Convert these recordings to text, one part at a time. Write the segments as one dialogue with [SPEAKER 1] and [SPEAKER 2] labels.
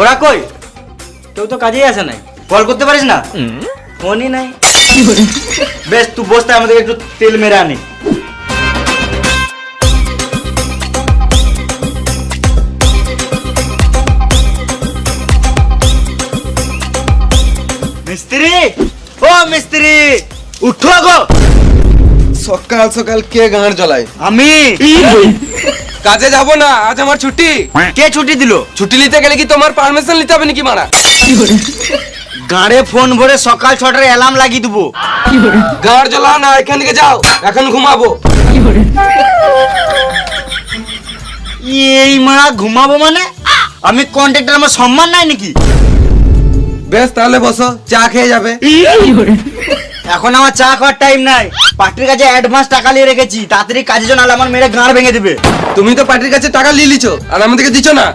[SPEAKER 1] ওরা কই? কেউ তো কাজেই আসে নাই। কল করতে পারিস না? ফোনই নাই। বেশ তুই বসতে, আমাদের একটু তেল মেরে আনি। মিস্ত্রি, ও মিস্ত্রি, উঠো গো।
[SPEAKER 2] সকাল সকাল কে গাঁড় জ্বলায়?
[SPEAKER 1] আমি।
[SPEAKER 2] কাজে যাব না, আজ আমার ছুটি।
[SPEAKER 1] কে ছুটি দিল?
[SPEAKER 2] ছুটি নিতে গেলে কি তোমার পারমিশন নিতে হবে নাকি মারা?
[SPEAKER 1] গাড়ে ফোন ভরে সকাল 6টার অ্যালার্ম লাগিয়ে দেবো।
[SPEAKER 2] গাঁড় জ্বলাও না, এখান থেকে যাও, এখন ঘুমাবো।
[SPEAKER 1] এই মা ঘুমাবো মানে? আমি কন্ট্রাক্টর, আমার সম্মান নাই নাকি?
[SPEAKER 2] বেশ তাহলে বসো, চা খেয়ে যাবে।
[SPEAKER 1] এখন আমার চা খাওয়ার টাইম নাই। পার্টির কাছে অ্যাডভান্স টাকা নিয়ে রেখেছি, তাড়াতাড়ি কাজের জন্য আমার মেরে গাঁড় ভেঙে দিবে।
[SPEAKER 2] তুমি তো পার্টির কাছে টাকা নিয়ে লিছো আর আমাদেরকে দিছো না।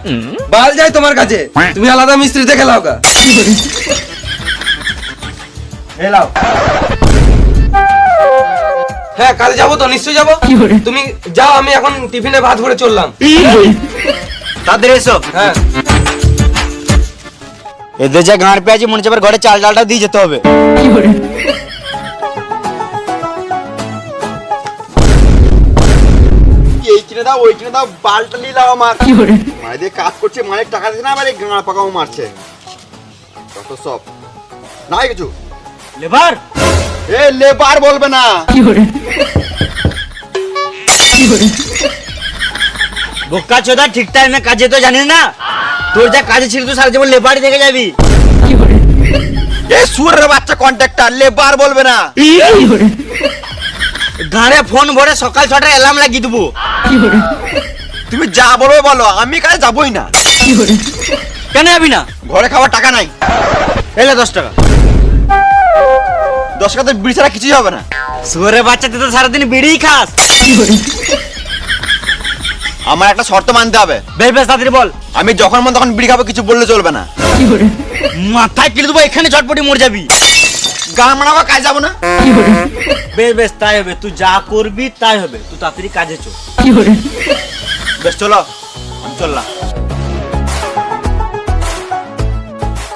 [SPEAKER 2] বাল যায় তোমার কাছে, তুমি আলাদা মিস্ত্রি দেখে লাও গা।
[SPEAKER 1] এলাও।
[SPEAKER 2] হ্যাঁ কাজে যাবো তো, নিশ্চয়ই যাবো। তুমি যাও, আমি এখন টিফিনে ভাত ভরে চললাম।
[SPEAKER 1] তাদের এসো।
[SPEAKER 2] হ্যাঁ
[SPEAKER 1] এদের যা গাঁড় পেয়েছি, মনে হচ্ছে এবার ঘরে চাল ডালটা দিয়ে যেতে হবে।
[SPEAKER 3] এই কিনে দাও, ওই কিনে দাও, বালটা নিলাম আমার। মায়ের দিয়ে কাজ করছে, মায়ের টাকা দিচ্ছে না, আবার এই গাঁড় পাকাও মারছে। কত সব নাই কিছু।
[SPEAKER 1] লেবার,
[SPEAKER 3] এ লেবার বলবে না।
[SPEAKER 1] বোকা চোদা, ঠিক টাইমে কাজে তো জানিস না। তোর যা কাজে ছিল তুই সারা জীবন লেবারই দেখে যাবি।
[SPEAKER 3] এ সুরের বাচ্চা কন্ট্রাক্টর, লেবার বলবে না।
[SPEAKER 1] গাঁড়ে ফোন ভরে সকাল 6টার অ্যালার্ম লাগিয়ে দেবো।
[SPEAKER 3] তুমি যা বলবে বলো, আমি কাজে যাবই না।
[SPEAKER 1] কেন যাবি না?
[SPEAKER 3] ঘরে খাওয়ার টাকা নাই।
[SPEAKER 1] এলে 10 টাকা।
[SPEAKER 3] 10 টাকা তো বিড়ি ছাড়া কিছুই হবে না।
[SPEAKER 1] শুয়ারে বাচ্চা, তুই তো সারাদিন বিড়িই খাস।
[SPEAKER 3] আমার একটা শর্ত মানতে হবে।
[SPEAKER 1] বেশ বেশ তাড়াতাড়ি বল।
[SPEAKER 3] আমি যখন মন তখন বিড়ি খাবো, কিছু বললে চলবে না।
[SPEAKER 1] মাথায় কিনে দেবো, এখানে চটপটি মরে যাবি।
[SPEAKER 3] গান মানাবো, কাজ যাবো না।
[SPEAKER 1] বেশ বেশ তাই হবে, তুই যা করবি তাই হবে। তুই তাড়াতাড়ি কাজে চল। বেশ চলো, আমি চললাম।